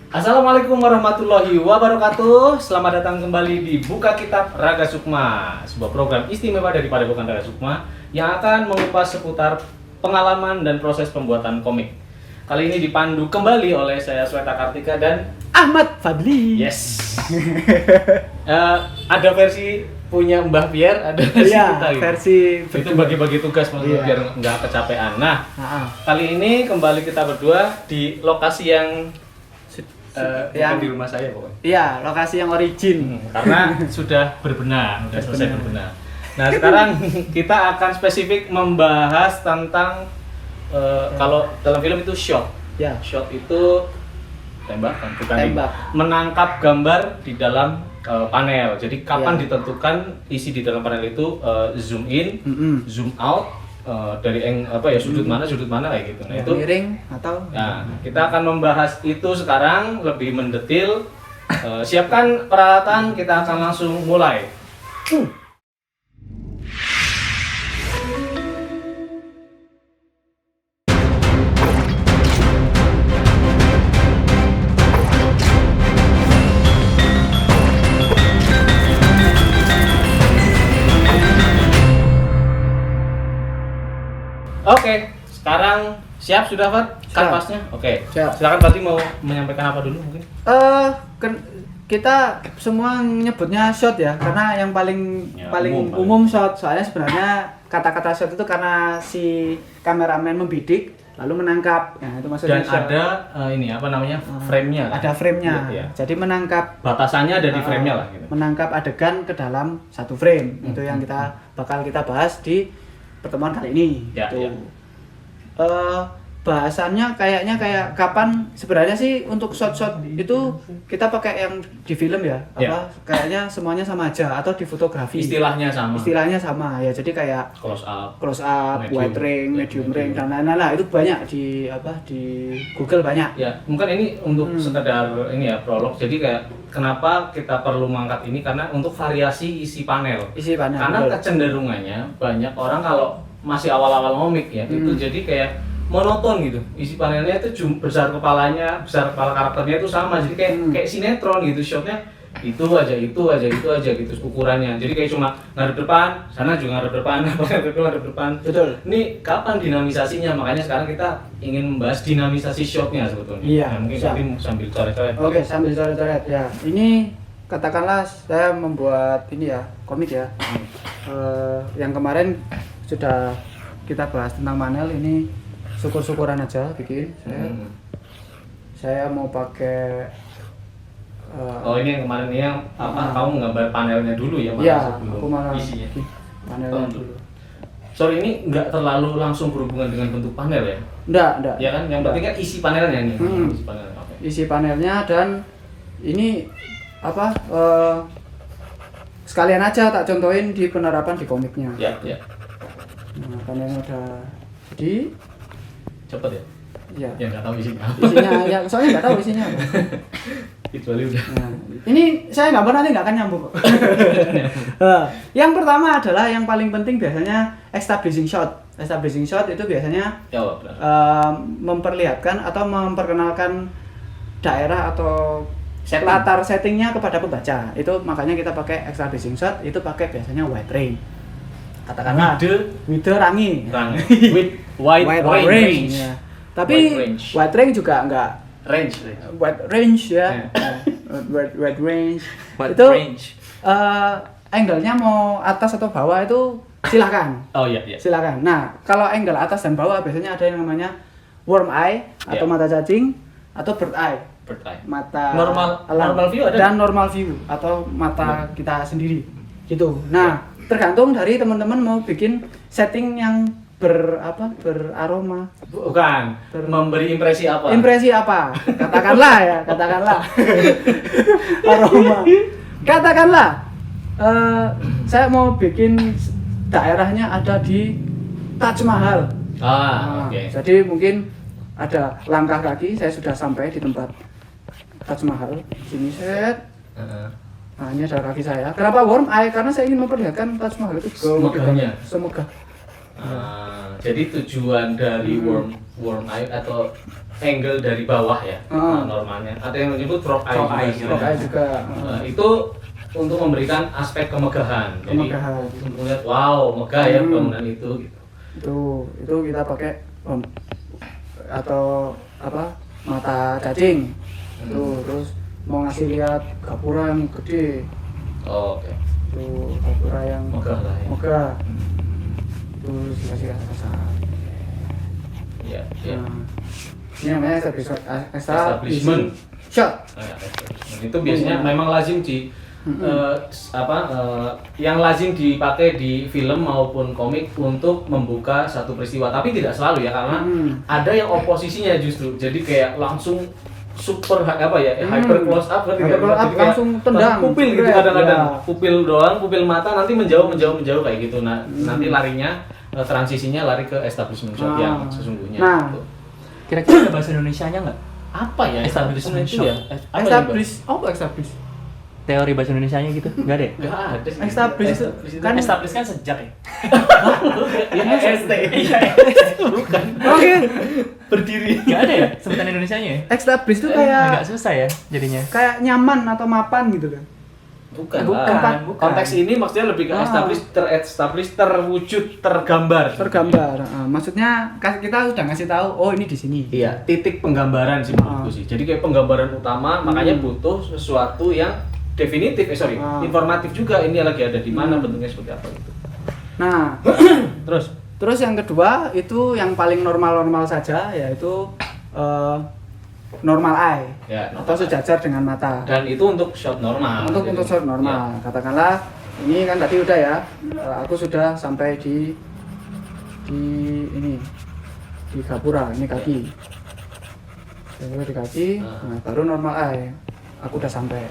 Assalamualaikum warahmatullahi wabarakatuh. Selamat datang kembali di Buka Kitab Raga Sukma, sebuah program istimewa dari Padepokan Raga Sukma yang akan mengupas seputar pengalaman dan proses pembuatan komik. Kali ini dipandu kembali oleh saya Sweta Kartika dan Ahmad Fadli. yes. Ada versi punya Mbah Pierre, ada versi kita gitu. Versi Itu bagi-bagi tugas maksudnya biar nggak kecapean. Nah, kali ini kembali kita berdua di lokasi yang bukan di rumah saya pokoknya. Iya, lokasi yang origin. Karena sudah berbenah, sudah selesai berbenah. Nah, sekarang kita akan spesifik membahas tentang kalau dalam film itu shot. Ya. Shot itu tembakan, bukan Tembak. menangkap gambar di dalam panel. Jadi kapan Ya. ditentukan isi di dalam panel itu zoom in, zoom out dari sudut mana kayak gitu. Nah, itu miring atau kita akan membahas itu sekarang lebih mendetil. Siapkan peralatan, kita akan langsung mulai. Oke, sekarang siap sudah Fat? Kanvasnya? Oke. Siap. Silakan Fati mau menyampaikan apa dulu mungkin? Kita semua nyebutnya shot ya, karena yang paling Ya, umum shot. Soalnya sebenarnya kata-kata shot itu karena si kameramen membidik lalu menangkap. Nah, itu maksudnya Dan shot. ada frame-nya. Ada frame-nya. Iya. Jadi menangkap Batasannya ada di frame-nya lah gitu. menangkap adegan ke dalam satu frame. Itu yang bakal kita bahas di pertemuan kali ini. Ya, gitu. ya. Bahasannya kayaknya kayak kapan sebenarnya sih untuk shot-shot itu kita pakai yang di film ya? Ya. Kayaknya semuanya sama aja atau di fotografi. Istilahnya sama. Istilahnya sama ya. Jadi kayak Close up. close up, Medium. wide range, medium Medium. range dan lain-lain lah. Itu banyak di Google banyak. Ya, mungkin ini untuk sekedar ini ya prolog. Jadi kayak kenapa kita perlu mengangkat ini karena untuk variasi isi panel. Isi panel. Karena betul. kecenderungannya banyak orang kalau masih awal-awal ngomik ya, itu jadi kayak monoton gitu. Isi panelnya itu besar kepala karakternya itu sama. Jadi kayak sinetron gitu, shotnya itu aja gitu ukurannya. Jadi kayak cuma ngadep depan, sana juga ngadep depan, ngadep depan. Betul. Ini kapan dinamisasinya? Makanya sekarang kita ingin membahas dinamisasi shotnya sebetulnya. Iya, Nah, mungkin siap. nanti sambil coret-coret. Oke, sambil coret-coret ya. Ini katakanlah saya membuat ini ya, komik ya. Yang kemarin sudah kita bahas tentang panel, ini syukur-syukuran aja bikin. Saya mau pakai ini yang kemarin ini yang kamu nggambar panelnya dulu ya, iya, sebelum aku malah isinya. panelnya dulu. Sorry, ini nggak terlalu langsung berhubungan dengan bentuk panel ya? Enggak. Ya kan, yang penting kan isi panelnya nih. Isi panelnya. Oke. Isi panelnya dan ini sekalian aja tak contohin di penerapan di komiknya. Ya. Nah, panelnya udah jadi Cepet ya? ya. Ya nggak tahu isinya. Isinya ya, soalnya nggak tahu isinya apa. Kecuali udah. Nah, ini saya gambar nanti nggak akan nyambung kok. Yang pertama adalah yang paling penting biasanya establishing shot. Establishing shot itu biasanya Ya Allah, benar. memperlihatkan atau memperkenalkan daerah atau Setting. latar settingnya kepada pembaca. Itu makanya kita pakai establishing shot, itu pakai biasanya wide range. Katakanlah with rangi. With wide range. Ya. Tapi wide range juga enggak Range. wide range ya. Wide range. Itu angle-nya mau atas atau bawah itu silakan. Oh iya. Silakan. Nah, kalau angle atas dan bawah biasanya ada yang namanya worm eye atau mata cacing atau bird eye. Bird eye. Mata Normal view ada? dan normal view atau mata kita sendiri. Gitu. Nah, tergantung dari teman-teman mau bikin setting yang beraroma. Bukan. Memberi impresi apa? Impresi apa? Katakanlah. Aroma. Katakanlah saya mau bikin daerahnya ada di Taj Mahal. Oke. Jadi mungkin ada langkah kaki, saya sudah sampai di tempat Taj Mahal. Sini set. Nah, ini ada kaki saya. Kenapa warm eye? Karena saya ingin memperlihatkan Taj Mahal itu Semegahnya. semegah. Jadi tujuan dari worm eye atau angle dari bawah ya, normalnya. Ada yang menyebut frog eye Frog eye, juga. Frog eye juga. Itu untuk memberikan aspek kemegahan. Kemegahan. Jadi untuk melihat wow megah ya bangunan itu. Gitu. Itu kita pakai atau apa mata cacing. Tuh terus mau ngasih lihat gapura yang gede. Oh, oke. Tuh gapura yang Megah lah ya. megah. Terus dikasih asap. Iya, iya. Nah, ini namanya Establishment shot. Nah, itu biasanya memang lazim di yang lazim dipakai di film maupun komik untuk membuka satu peristiwa, tapi tidak selalu ya, karena ada yang oposisinya justru jadi kayak langsung super hyper close up kan, Hyper close up, langsung tendang, pupil gitu keren, kadang-kadang ya. pupil doang, pupil mata nanti menjauh kayak gitu. Nah nanti larinya transisinya lari ke establishment shot yang sesungguhnya. Nah. Gitu. Kira-kira ada bahasa Indonesianya nggak? Apa ya Establishment itu ya? shot. Apa ya, Establish, apa establish? Teori bahasa Indonesianya gitu? Nggak ada ya? Nggak ada sih. Establish itu Kan kan establish kan sejak ya? ya ST. Bukan. oke. Berdiri. Nggak ada ya sebutan Indonesianya ya? Establish itu Agak kayak susah ya jadinya. nyaman atau mapan gitu kan. Bukan. Bukan. Konteks ini maksudnya lebih ke establish, terwujud, tergambar. Maksudnya kita udah ngasih tahu, oh ini di sini. Iya, titik penggambaran sih menurutku sih. Jadi kayak penggambaran utama, makanya butuh sesuatu yang definitif, informatif juga. Ini lagi ada di mana, bentuknya seperti apa gitu. Nah, terus yang kedua itu yang paling normal saja, yaitu normal eye, Ya, atau sejajar dengan mata. Dan itu untuk shot normal. Untuk shot normal. Katakanlah ini kan tadi udah ya, aku sudah sampai di ini di gapura, ini kaki. Saya di kaki, nah, baru normal eye. Aku udah sampai.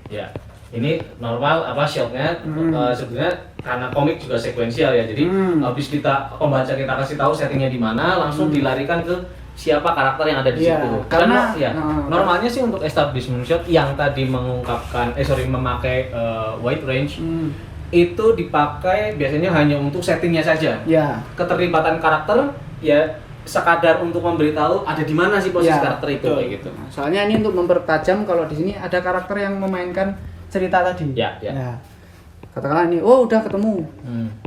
Ya, ini normal shotnya sebenarnya karena komik juga sekuensial ya. Jadi habis pembaca kita kasih tahu settingnya di mana, langsung dilarikan ke siapa karakter yang ada di Iya, situ. karena Normalnya sih untuk establishment shot yang tadi memakai wide range itu dipakai biasanya hanya untuk settingnya saja. Ya. Keterlibatan karakter ya sekadar untuk memberitahu ada di mana sih posisi karakter itu kayak gitu. Soalnya ini untuk mempertajam kalau di sini ada karakter yang memainkan cerita tadi. Ya. Katakanlah ini, oh udah ketemu.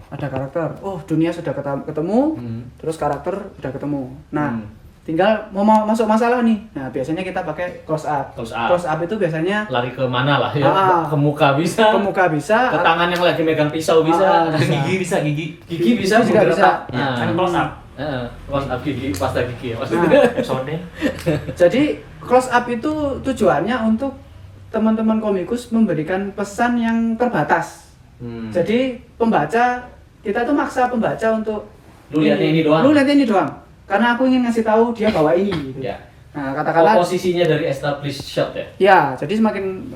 Ada karakter. Oh, dunia sudah ketemu. Terus karakter udah ketemu. Nah, tinggal mau masuk masalah nih. Nah, biasanya kita pakai close up. Close up itu biasanya lari ke mana lah ya? Ke muka bisa. Ke tangan yang lagi megang pisau bisa. Ke gigi bisa, gigi bisa juga bisa. Kan close up. Close up gigi, pasta gigi ya maksudnya. Episode. Jadi close up itu tujuannya untuk teman-teman komikus memberikan pesan yang terbatas. Jadi kita tuh maksa pembaca untuk lu lihat ini doang. Karena aku ingin ngasih tahu dia bawa ini gitu. Ya. Nah, katakanlah posisinya dari established shot ya. Ya, jadi semakin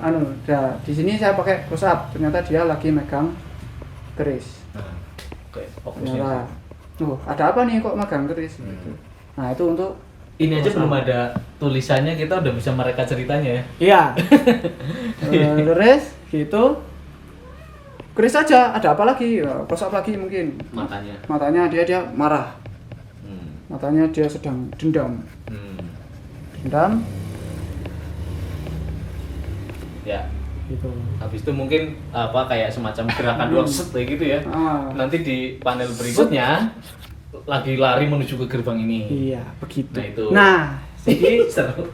di sini saya pakai close up, ternyata dia lagi megang keris. Oke, fokusnya. Ada apa nih kok megang keris gitu. Nah, itu untuk ini aja belum ada tulisannya, kita udah bisa mereka ceritanya ya. Iya. Terus gitu. Keris saja, ada apa lagi? Close up lagi mungkin. Matanya dia marah. Matanya dia sedang dendam. Ya. Gitu. Habis itu mungkin kayak semacam gerakan doang set kayak gitu ya. Nanti di panel berikutnya lagi lari menuju ke gerbang ini. Iya, begitu. Nah, itu. Jadi seru.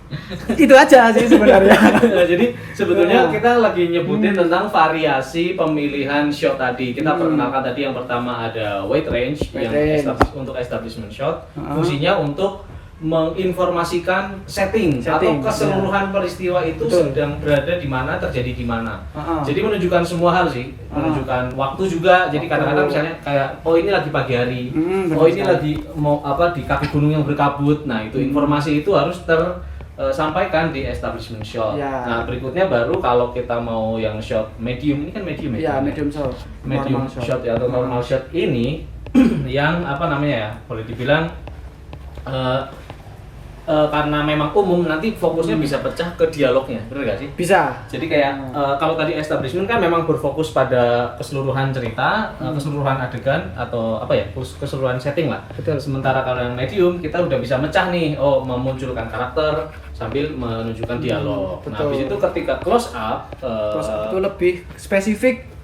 Itu aja sih sebenarnya. Jadi sebetulnya kita lagi nyebutin tentang variasi pemilihan shot tadi. Kita perkenalkan tadi yang pertama ada wide range yang untuk establishment shot. Fungsinya untuk menginformasikan setting atau keseluruhan peristiwa itu sedang berada di mana, terjadi di mana. Jadi menunjukkan semua hal sih, menunjukkan waktu juga. Jadi kadang-kadang misalnya kayak ini lagi pagi hari, ini lagi mau di kaki gunung yang berkabut. Nah, itu informasi itu harus tersampaikan di establishment shot. Nah, berikutnya baru kalau kita mau yang shot medium, ini kan medium ya. Medium shot. Medium shot atau normal shot ini yang boleh dibilang karena memang umum nanti fokusnya bisa pecah ke dialognya, bener gak sih? Bisa. Jadi kayak kalau tadi establishment kan memang berfokus pada keseluruhan cerita, keseluruhan adegan atau apa ya, keseluruhan setting lah. Betul. Sementara kalau yang medium kita udah bisa mecah nih, memunculkan karakter sambil menunjukkan dialog. Nah, betul. habis itu ketika close up Itu lebih spesifik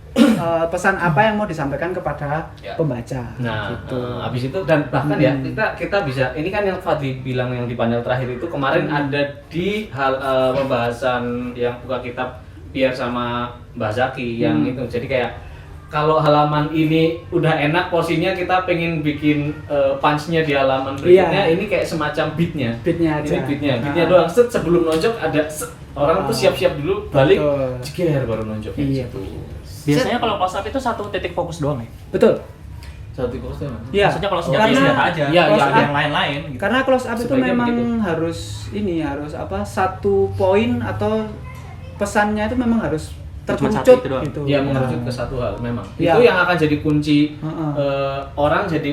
pesan apa yang mau disampaikan kepada Ya. pembaca. Nah, gitu. habis itu dan bahkan ya kita bisa ini kan yang Fadli bilang yang di panel terakhir itu kemarin ada di hal pembahasan yang buka kitab Pierre sama Mbah Zaki yang itu. Jadi kayak kalau halaman ini udah enak porsinya kita pengen bikin punch-nya di halaman berikutnya, ini kayak semacam beatnya. Beatnya aja. Ini beatnya doang. Sebelum nonjok ada orang tuh siap-siap dulu balik ceger baru nonjok. Iya. Gitu. Biasanya kalau close up itu satu titik fokus doang ya? Betul. Satu tipe Iya. Maksudnya kalau senjata Karena- senjata aja, Iya, close iya, up iya. yang lain-lain gitu. Karena close up itu Sebaiknya memang begitu. harus apa? Satu poin atau pesannya itu memang harus Cuma satu terkerucut itu doang. gitu. Ya mengerucut ke satu hal memang. Ya. Itu yang akan jadi kunci Heeh. orang jadi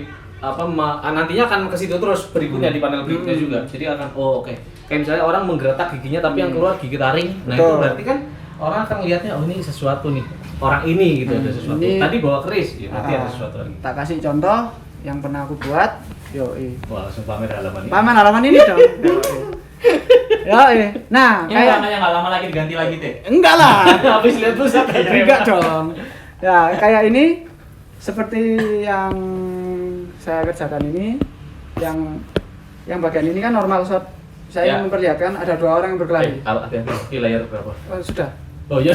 nantinya akan ke situ terus berikutnya di panel berikutnya juga. Jadi akan oke. Kayak misalnya orang menggeretak giginya tapi yang keluar gigi taring. Nah, itu Betul. berarti kan orang akan melihatnya ini sesuatu nih. Orang ini gitu ada sesuatu. Ini- Tadi bawa keris, ya berarti ada Ah, sesuatu lagi. Tak kasih contoh yang pernah aku buat. Wah, langsung pamer halaman ini. Paman halaman ini dong. Yoi. Nah, Ini kayak warnanya nggak lama lagi diganti lagi teh. enggak lah. Habis lihat pusat Enggak dong. Ya, kayak ini seperti yang saya kerjakan ini yang bagian ini kan normal shot. Saya Ya. ingin memperlihatkan ada dua orang yang berkelahi. Di layar berapa? Oh, sudah. Oh iya,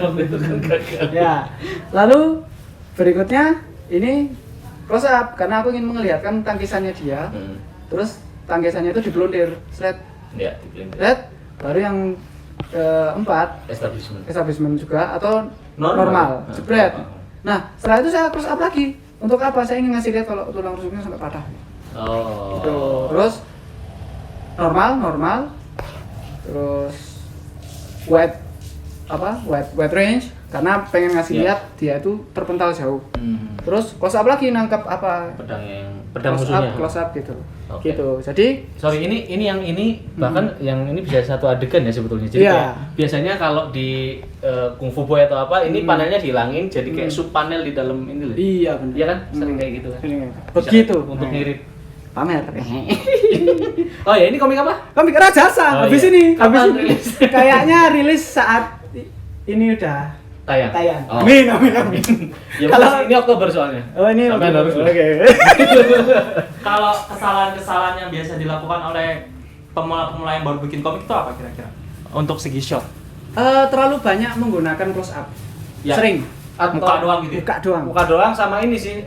waktu itu kan gagal. Ya. Lalu berikutnya ini close up karena aku ingin melihatkan tangkisannya dia. Terus tangkisannya itu diblondir. Slide. Ya, dipilih. Slide. Baru yang keempat Establishment. establishment juga atau Normal. normal. Jebret. Nah, setelah itu saya close up lagi. Untuk apa? Saya ingin ngasih lihat kalau tulang rusuknya sampai patah. Oh. Gitu. Terus normal. Terus wide range karena pengen ngasih Ya. lihat dia itu terpental jauh. Hmm. Terus close up lagi nangkap apa? Pedang musuhnya. Close up gitu. Oke. Gitu. Jadi Sorry, ini yang ini bahkan yang ini bisa satu adegan ya sebetulnya. Jadi Iya. kayak biasanya kalau di Kung Fu Boy atau apa, ini panelnya dihilangin jadi kayak sub panel di dalam ini loh. iya benar. Iya kan? Sering kayak gitu kan. Sering kayak gitu. Bisa Begitu. untuk Nah, ngirit. pamer. Oh ya, ini komik apa? Komik Rajasa Oh, habis iya. ini, Kapan habis ini. rilis? Kayaknya rilis saat ini udah Tayang. Oh. Amin. Ya, Kalau- ini Oktober soalnya. Oh ini Sampai oke. harus. Oke. Kalau kesalahan-kesalahan yang biasa dilakukan oleh pemula-pemula yang baru bikin komik itu apa kira-kira? Untuk segi shot, Terlalu banyak menggunakan close up. Ya. Sering. Atau muka doang gitu. ya? Buka doang. Muka doang sama ini sih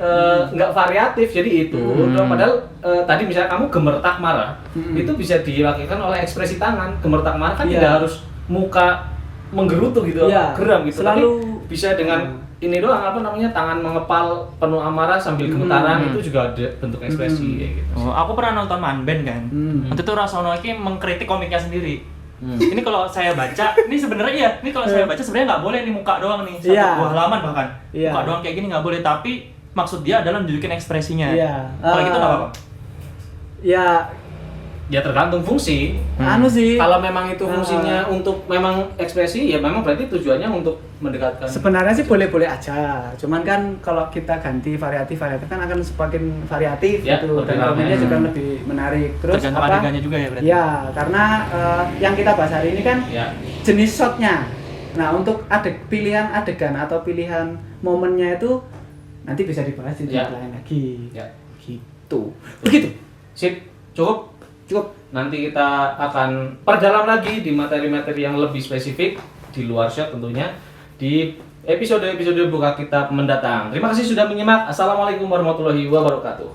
nggak variatif jadi itu padahal tadi misalnya kamu gemertak marah itu bisa diwakilkan oleh ekspresi tangan. Gemertak marah kan Iya. tidak harus muka menggerutu gitu, Iya. geram gitu. Selalu- Tapi bisa dengan ini doang apa namanya tangan mengepal penuh amarah sambil gemetaran itu juga ada bentuk ekspresi kayak gitu. Oh, aku pernah nonton Manben kan. Waktu itu Rasono ini mengkritik komiknya sendiri. Ini kalau saya baca, ini sebenarnya iya. Ini kalau saya baca sebenarnya nggak boleh nih muka doang nih, satu Iya. buah halaman bahkan. Iya. Muka doang kayak gini nggak boleh. Tapi maksud dia adalah nunjukin ekspresinya. Iya. Kalau gitu nggak apa-apa. Ya, Ya tergantung fungsi. anu sih. Kalau memang itu fungsinya untuk memang ekspresi ya memang berarti tujuannya untuk mendekatkan. Sebenarnya sih boleh-boleh aja. Cuman kan kalau kita ganti variatif kan akan semakin variatif Ya, gitu lebih dan ramai. komennya juga lebih menarik. Terus Tergantung apa? adegannya juga ya berarti. Ya, karena yang kita bahas hari ini kan Ya. jenis shotnya. Nah, untuk pilihan adegan atau pilihan momennya itu nanti bisa dibahas di Ya. tempat lain lagi. Ya. Gitu. Begitu. Sip, cukup. Cukup. Nanti kita akan perdalam lagi di materi-materi yang lebih spesifik di luar shot tentunya di episode-episode buka kitab mendatang. Terima kasih sudah menyimak. Assalamualaikum warahmatullahi wabarakatuh.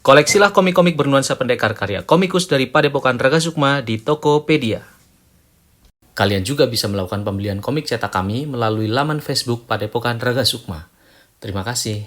Koleksilah komik-komik bernuansa pendekar karya komikus dari Padepokan Raga Sukma di Tokopedia. Kalian juga bisa melakukan pembelian komik cetak kami melalui laman Facebook Padepokan Raga Sukma. Terima kasih.